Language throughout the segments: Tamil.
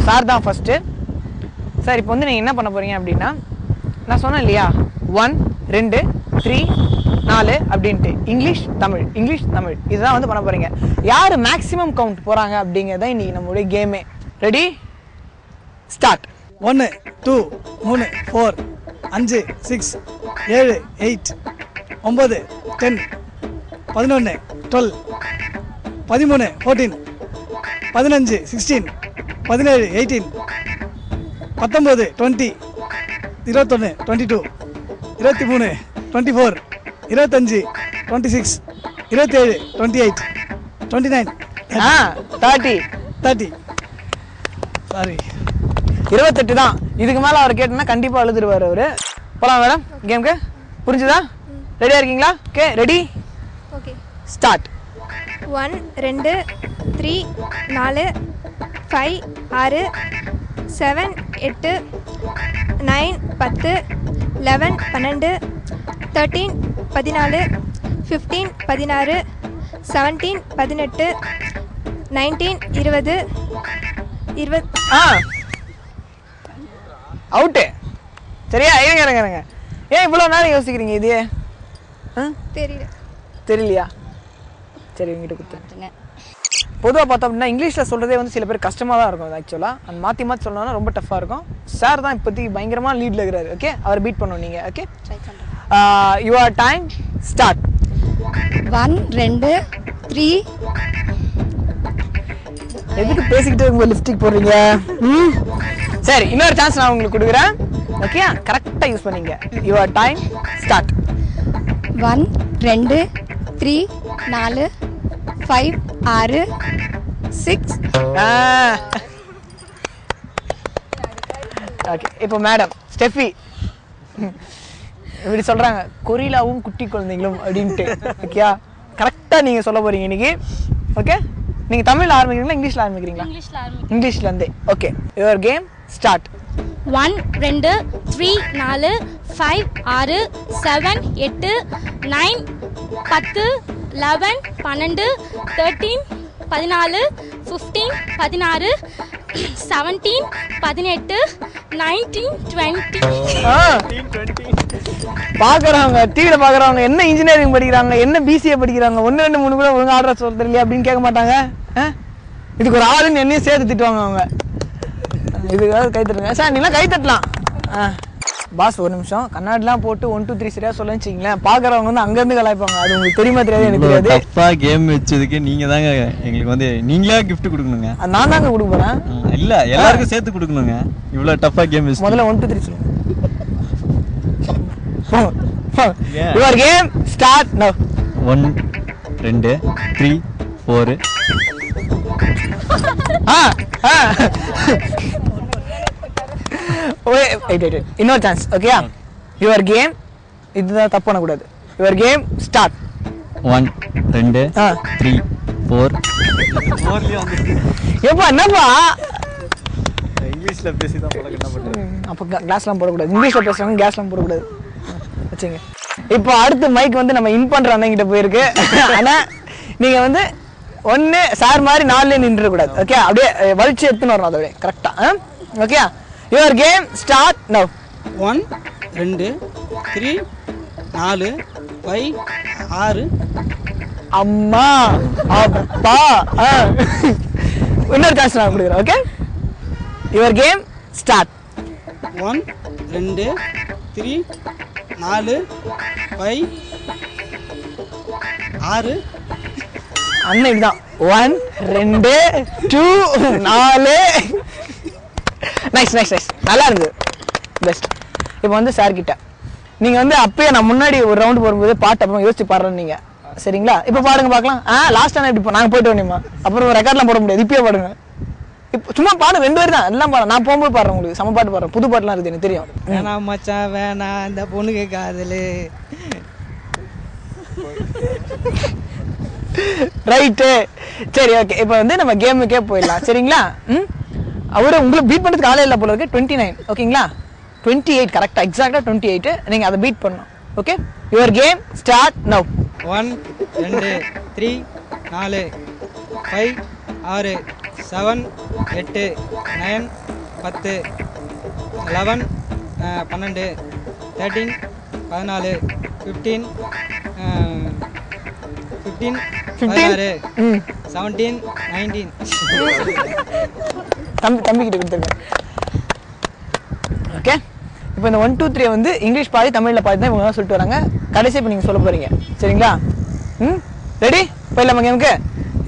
சார் தான் ஃபர்ஸ்ட். சார் இப்போ வந்து நீங்க என்ன பண்ண போறீங்க அப்படின்னா, நான் சொன்னேன் இல்லையா 1 2 3 4 அப்படின்ட்டு இங்கிலீஷ் தமிழ் இதுதான் வந்து பண்ண போறீங்க. யாரு மேக்ஸிமம் கவுண்ட் போறாங்க அப்படிங்கறத இன்னைக்கு நம்மளுடைய கேமே. Ready start. 1 2 3 4 5 6 7 8 9 10 11 12 13 14 15 16 17 18 19 20 21 22 23 24 25 26 27 28 29 30 சாரி 28 தான். இதுக்கு மேல அவர் கேட்டனா கண்டிப்பா எழுதிடுவார் அவரு. போலாம் மேடம் கேம்க்கு. புரிஞ்சுதா? ரெடியா இருக்கீங்களா? Okay ready okay start. 1 2 3 4 5 6 7 8 9 10 11 12 13 14 15 16 17 18 19 20 20 out. சரியா? இருங்க. ஏன் இவ்வளோ நேரம் யோசிக்கிறீங்க? இது தெரியலையா? சரி உங்ககிட்ட கொடுத்துருங்க. பொதுவாக பார்த்தோம் அப்படின்னா இங்கிலீஷில் சொல்கிறதே வந்து சில பேர் கஷ்டமாக தான் இருக்கும் ஆக்சுவலாக. அந்த மாற்றி சொல்லணும்னா ரொம்ப டஃப்பாக இருக்கும். சார் தான் இப்போதைக்கு பயங்கரமாக லீடில் இருக்கிறாரு. ஓகே அவர் பீட் பண்ணுவோம் நீங்கள். Okay your time start. 1 2 3 எதுக்கு பேசிக்கிட்டு இருக்கும்போது லிப்ஸ்டிக் போடுறீங்க? சரி இன்னொரு சான்ஸ் நான் உங்களுக்கு கொடுக்குறேன். ஓகே கரெக்டாக யூஸ் பண்ணீங்க. Your time start. 1 2 3 4 5 6 6 ஓகே இப்போ மேடம் ஸ்டெஃபி இப்படி சொல்றாங்க கொரிலாவும் குட்டி குழந்தைங்களும் அப்படின்ட்டு. ஓகேயா கரெக்டாக நீங்கள் சொல்ல போறீங்க இன்னைக்கு. ஓகே நீங்கள் தமிழில் ஆரம்பிக்கிறீங்களா இங்கிலீஷில் ஆரம்பிக்கிறீங்களா? இங்கிலீஷ்ல இருந்தே. Okay your game start. 1 2 3 4 5 6 7 8 9 10 11 12 13 14 15 16 17 18 19 20 பாக்குறவங்க டிவியில் பாக்குறவங்க என்ன இன்ஜினியரிங் படிக்கிறாங்க, என்ன பிசிஏ படிக்கிறாங்க, 1 2 3 கூட ஒழுங்கு ஆர்டர் சொல்றது இல்லையா அப்படின்னு கேட்க மாட்டாங்க. இதுக்கு ஒரு ஆளுன்னு என்னையும் சேர்த்து திட்டுவாங்க அவங்க. இதுக்காக கை தட்டுங்க சார். நீலாம் கை தட்டலாம். பாஸ் ஒரு நிமிஷம் கண்ணாடிலாம் போட்டு 1 2 3 சரியா சொல்ல வச்சிங்களேன். பாக்குறவங்க வந்து அங்கேருந்து கலாய்ப்பாங்க. அது உங்களுக்கு தெரியுமா தெரியாது எனக்கு தெரியாது. டஃப்பா கேம் வச்சதுக்கு நீங்க தாங்க எங்களுக்கு வந்து நீங்களே கிஃப்ட் கொடுக்கணுங்க. நான் தாங்க கொடுக்க போறேன். இல்ல எல்லாருக்கும் சேர்த்து கொடுக்கணுங்க. இவ்வளவு டஃப்பா கேம் வச்சு முதல்ல 1 2 3 சொல்லுங்க. யுவர் கேம் ஸ்டார்ட் நவ. 1 2 3 4 இன்னொரு சான்ஸ். Okay your game. இதுதான் தப்பு பண்ணக்கூடாது. Your game start. 1 2 3 4 எப்பா என்னப்பா இங்கிலீஷ்ல பேசி தான் பழக்கம். என்ன பண்றது? அப்ப கிளாஸ்லாம் போடக்கூடாது. இங்கிலீஷ்ல பேசுறவங்க கேஸ்லாம் போடக்கூடாது. வச்சுங்க. இப்போ அடுத்த மைக் வந்து நம்ம இன் பண்ற அண்ணன் கிட்ட போயிருக்கு. ஆனா நீங்க வந்து 1 சார் மாதிரி 4 நின்று கூடாது. ஓகே அப்படியே வலிச்சு எடுத்துன்னு வரணும். அதோட கரெக்டா. Okay your game start now. 1 2 3 4 5 6 அம்மா அப்பா. இன்னொரு சான்ஸ் நான் கொடுக்குறேன். Okay your game start. 1 2 3 4 5 6 அண்ணன் இதுதான் 1 2 2 4. நைஸ் நல்லா இருந்தது. பெஸ்ட். இப்போ வந்து சார் கிட்ட நீங்க வந்து அப்பயே நான் முன்னாடி ஒரு ரவுண்ட் போடும்போது பாட்டு அப்புறம் யோசிச்சு பாடுறேன் நீங்க. சரிங்களா? இப்போ பாடுங்க பார்க்கலாம். லாஸ்ட் டைம் இப்படி நாங்கள் போயிட்டு வரணுமா? அப்புறம் ரெக்கார்ட்லாம் போட முடியாது. இப்பயே பாடுங்க. இப்போ சும்மா பாடு 2 பேர் தான் எல்லாம் பாடுறேன். நான் போகும்போது பாடுறேன். உங்களுக்கு சம பாட்டு பாடுறேன். புது பாட்டுலாம் இருக்குது எனக்கு தெரியும். வேணாம் மச்சான் வேணாம் இந்த பொண்ணுக்கு காதலு. ரைட்டு சரி ஓகே. இப்போ வந்து நம்ம கேமுக்கே போயிடலாம். சரிங்களா? அவரை உங்களை பீட் பண்ணுறதுக்கு ஆளே இல்லை போல இருக்கு. 29 ஓகேங்களா? 28 கரெக்டாக எக்ஸாக்டாக 28 நீங்கள் அதை பீட் பண்ணணும். Okay your game start now. 1 2 3 4 5 6 7 8 9 10 11 12 13 14 15 16 17 19 தம்பிக்கிட்ட கொடுத்துருக்கேன். ஓகே, இப்போ இந்த 1 2 3 வந்து இங்கிலீஷ் பாதி தமிழில் பாதி தான் இவங்க சொல்லிட்டு வராங்க. கடைசி இப்போ நீங்கள் சொல்ல போகிறீங்க, சரிங்களா? ரெடி? போயிடலாமா கேமுக்கு?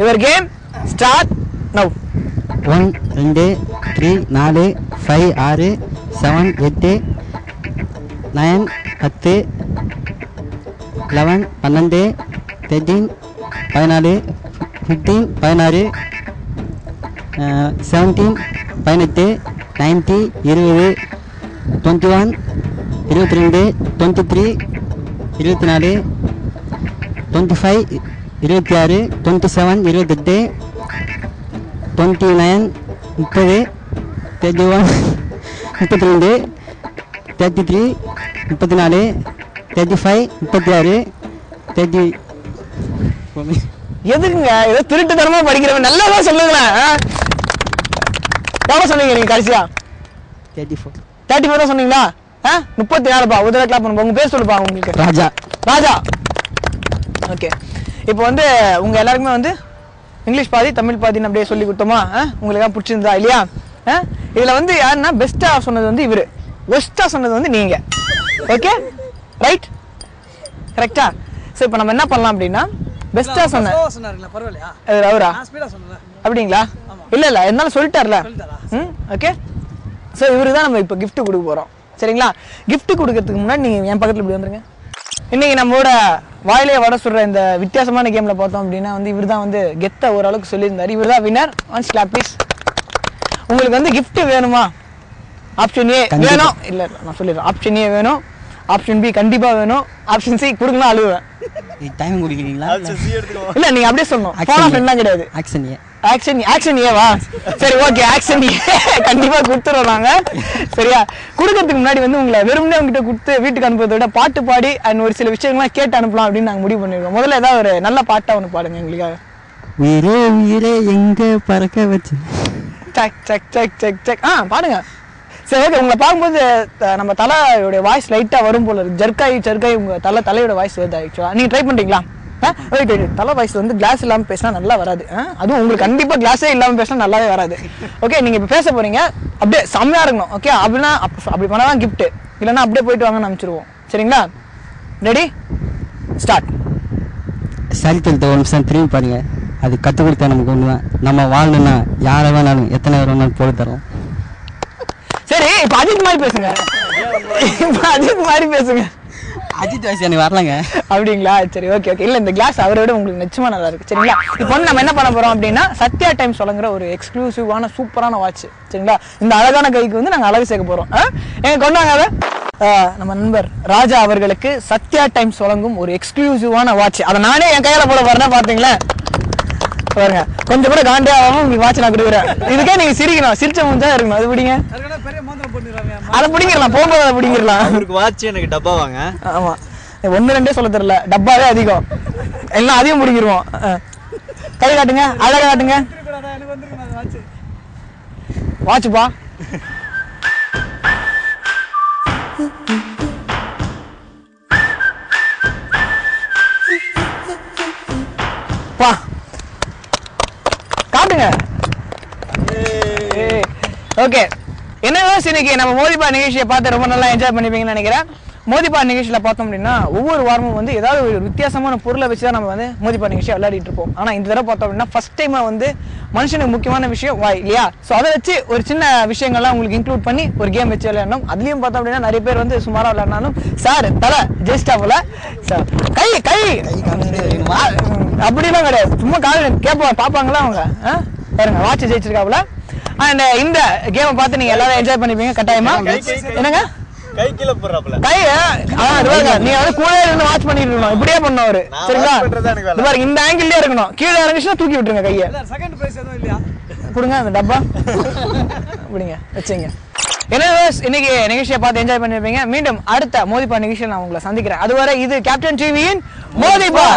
Your game start now. 1 2 3 4 5 6 7 8 9 10 11 12 13 14 15 16 17 18 19 20 21 22 23 24 25 26 27 28 29 30 31 32 33 34 35 36 30. எதுக்குங்க ஏதோ திருட்டு தரமா படிக்கிறவன் நல்லா தான் சொல்லுங்களேன். எவ்வளோ சொன்னீங்க நீங்கள் கடைசியா? 34 தான் சொன்னீங்களா? 34பா. ஒரு தடவை கிளாப் பண்ணுப்பா. உங்கள் பேர் சொல்லுப்பா. உங்களுக்கு ராஜா. ராஜா. ஓகே, இப்போ வந்து உங்கள் எல்லாருக்குமே வந்து இங்கிலீஷ் பாதி தமிழ் பாதின்னு அப்படியே சொல்லி கொடுத்தோமா? உங்களுக்கு பிடிச்சிருந்தா இல்லையா? இதில் வந்து யாருன்னா பெஸ்ட்டாக சொன்னது வந்து இவர், ஒஸ்ட்டாக சொன்னது வந்து நீங்கள். ஓகே ரைட், கரெக்டா? ஸோ இப்போ நம்ம என்ன பண்ணலாம் அப்படின்னா, பெஸ்ட்டாக சொன்னாருங்களா? பரவாயில்லையா? அவரா? நான் ஸ்பீடா சொன்னேன்ல. அப்படிங்களா? இல்லை இருந்தாலும் சொல்லிட்டார்ல. ஓகே, ஸோ இவருக்கு தான் நம்ம இப்போ கிஃப்ட் கொடுக்க போகிறோம், சரிங்களா? கிஃப்ட் கொடுக்கறதுக்கு முன்னாடி நீங்கள் என் பக்கத்தில் இப்படி வந்துருங்க. இன்னைக்கு நம்மளோட வாயிலே வட சொல்ற இந்த வித்தியாசமான கேம்ல பார்த்தோம் அப்படின்னா வந்து இவர் தான் வந்து கெத்த ஓரளவுக்கு சொல்லியிருந்தாரு. இவர் தான் வின்னர். Once clap please. உங்களுக்கு வந்து கிஃப்ட் வேணுமா? ஆப்ஷன் ஏ வேணும். இல்லை நான் சொல்லிடுறேன். ஆப்ஷன் ஏ வேணும், ஆப்ஷன் பி கண்டிப்பாக வேணும், ஆப்ஷன் சி கொடுக்கலாம் அழுவேன். டைம் குடிக்கிறீங்களா? இல்லை நீங்கள் அப்படியே சொல்லணும். ஃபோன் ஆஃப் எல்லாம் கிடையாது. ஆக்ஷன் ஏவா? சரி ஓகே, ஆக்ஷன் ஏ கண்டிப்பாக கொடுத்துருவோம் நாங்கள். சரியா? கொடுக்கறதுக்கு முன்னாடி வந்து உங்களை வெறுமனே உங்ககிட்ட கொடுத்து வீட்டுக்கு அனுப்புறதை விட பாட்டு பாடி அண்ட் ஒரு சில விஷயங்கள்லாம் கேட்டு அனுப்பலாம் அப்படின்னு நாங்கள் முடிவு பண்ணிருக்கோம். முதல்ல ஏதாவது ஒரு நல்ல பாட்டாக ஒன்று பாடுங்க எங்களுக்காக. உயிரே உயிரே எங்க பறக்க வச்சு சக் சக் சக் சக் சக் பாடுங்க. சரி ஓகே, உங்களை பார்க்கும்போது நம்ம தலையோடைய வாய்ஸ் லைட்டாக வரும் போல இருக்கு. ஜர்க்காய் உங்கள் தலையோட வாய்ஸ் வருது. ஆக்சுவலாக நீங்கள் ட்ரை பண்ணுறீங்களா? வெயிட் தலை வாய்ஸ் வந்து கிளாஸ் இல்லாமல் பேசினா நல்லா வராது. அதுவும் உங்களுக்கு கண்டிப்பாக கிளாஸே இல்லாமல் பேசினா நல்லாவே வராது. ஓகே, நீங்கள் இப்போ பேச போகிறீங்க, அப்படியே செம்மையாக இருக்கணும். ஓகே, அப்படின்னா அப்படி பண்ணால் தான் கிஃப்ட்டு, இல்லைன்னா அப்படியே போயிட்டு வாங்கன்னு அனுப்பிச்சிடுவோம். சரிங்களா? Ready start. சரித்திரத்தை ஒரு நிமிஷம் திரும்பி பாருங்க. அது கற்றுக் கொடுத்தா நமக்கு ஒன்று தான். நம்ம வாழணும்னா யாரை வேணாலும் எத்தனை பேர் வேணாலும் போட்டு தரோம். சரி, இப்போ அஜித் மாதிரி பேசுங்க. அஜித் வயசு எனக்கு வரலங்க. அப்படிங்களா? சரி ஓகே. இல்லை இந்த கிளாஸ் அவரோட உங்களுக்கு நிச்சயமா நல்லா இருக்கு. சரிங்களா? இப்போ வந்து நம்ம என்ன பண்ண போறோம் அப்படின்னா, சத்யா டைம்ஸ் வழங்குற ஒரு எக்ஸ்க்ளூசிவான சூப்பரான வாட்ச். சரிங்களா? இந்த அழகான கைக்கு வந்து நாங்கள் அழகு சேர்க்க போறோம். எங்க கொண்டாங்க நம்ம நண்பர் ராஜா அவர்களுக்கு சத்யா டைம்ஸ் வழங்கும் ஒரு எக்ஸ்க்ளூசிவான வாட்ச். அதை நானே என் கையில போட போறேன்னா பாத்தீங்களா? பாருங்க, கொஞ்சம் கூட காண்டே ஆகாம உங்களுக்கு வாட்ச் நான் கொடுக்குறேன். இதுக்கே நீங்க சிரிக்கணும், சிரிச்ச முடிஞ்சா இருக்கணும். அது பிடிங்க, அதை பிடிங்கிடலாம். போகும்போது அதை பிடிங்கிடலாம். அவருக்கு வாட்ச் எனக்கு டப்பா வாங்க. ஆமா, 1 2 சொல்ல தெரியல, டப்பாவே அதிகம், எல்லாம் அதிகம் பிடிங்கிருவோம். கை காட்டுங்க, அழகா காட்டுங்க. வாட்சுப்பா. பா காட்டுங்க. ஓகே, என்ன இன்னைக்கு நம்ம மோதிபா நிகழ்ச்சியை பார்த்து ரொம்ப நல்லா என்ஜாய் பண்ணிப்பீங்கன்னு நினைக்கிறேன். மோதிபா நிகழ்ச்சியில் பார்த்தோம் அப்படின்னா ஒவ்வொரு வாரமும் வந்து ஏதாவது ஒரு வித்தியாசமான பொருளை வச்சு தான் நம்ம வந்து மோதிபா நிகழ்ச்சியை விளையாடிட்டு இருப்போம். ஆனால் இந்த தடவை பார்த்தோம் அப்படின்னா ஃபர்ஸ்ட் டைமாக வந்து மனுஷனுக்கு முக்கியமான விஷயம் வாய் இல்லையா? ஸோ அதை வச்சு ஒரு சின்ன விஷயங்கள்லாம் உங்களுக்கு இன்க்ளூட் பண்ணி ஒரு கேம் வச்சு விளையாடணும். அதுலேயும் பார்த்தோம் அப்படின்னா நிறைய பேர் வந்து சுமாராக விளையாடினாலும் சார் தலை ஜெயிஸ்டா போல சார் கை கை அப்படிலாம் கிடையாது. சும்மா காலையில் கேட்போம், பார்ப்பாங்களா அவங்க பாருங்க வாட்ச் ஜெயிச்சிருக்காப்புல. அண்ட் இந்த கேமை பார்த்து நீங்க எல்லாரும் என்ஜாய் பண்ணிப்பீங்க கட்டாயமா. என்னங்க கை கீழ போறாப்ல, கை நீங்க வந்து கூட இருந்து வாட்ச் பண்ணிட்டு இருக்கணும். இப்படியே பண்ணவரு சரிங்களா? பாருங்க, இந்த ஆங்கிள்லயே இருக்கணும். கீழே இறங்கிச்சுன்னா தூக்கி விட்டுருங்க கையை. செகண்ட் பிரைஸ் எதுவும் இல்லையா? கொடுங்க அந்த டப்பா, அப்படிங்க வச்சுங்க. என்ன இன்னைக்கு நிகழ்ச்சியை பார்த்து என்ஜாய் பண்ணிருப்பீங்க. மீண்டும் அடுத்த மோதிபா நிகழ்ச்சியில் நான் உங்களை சந்திக்கிறேன். அதுவரை இது கேப்டன் டிவியின் மோதிபா.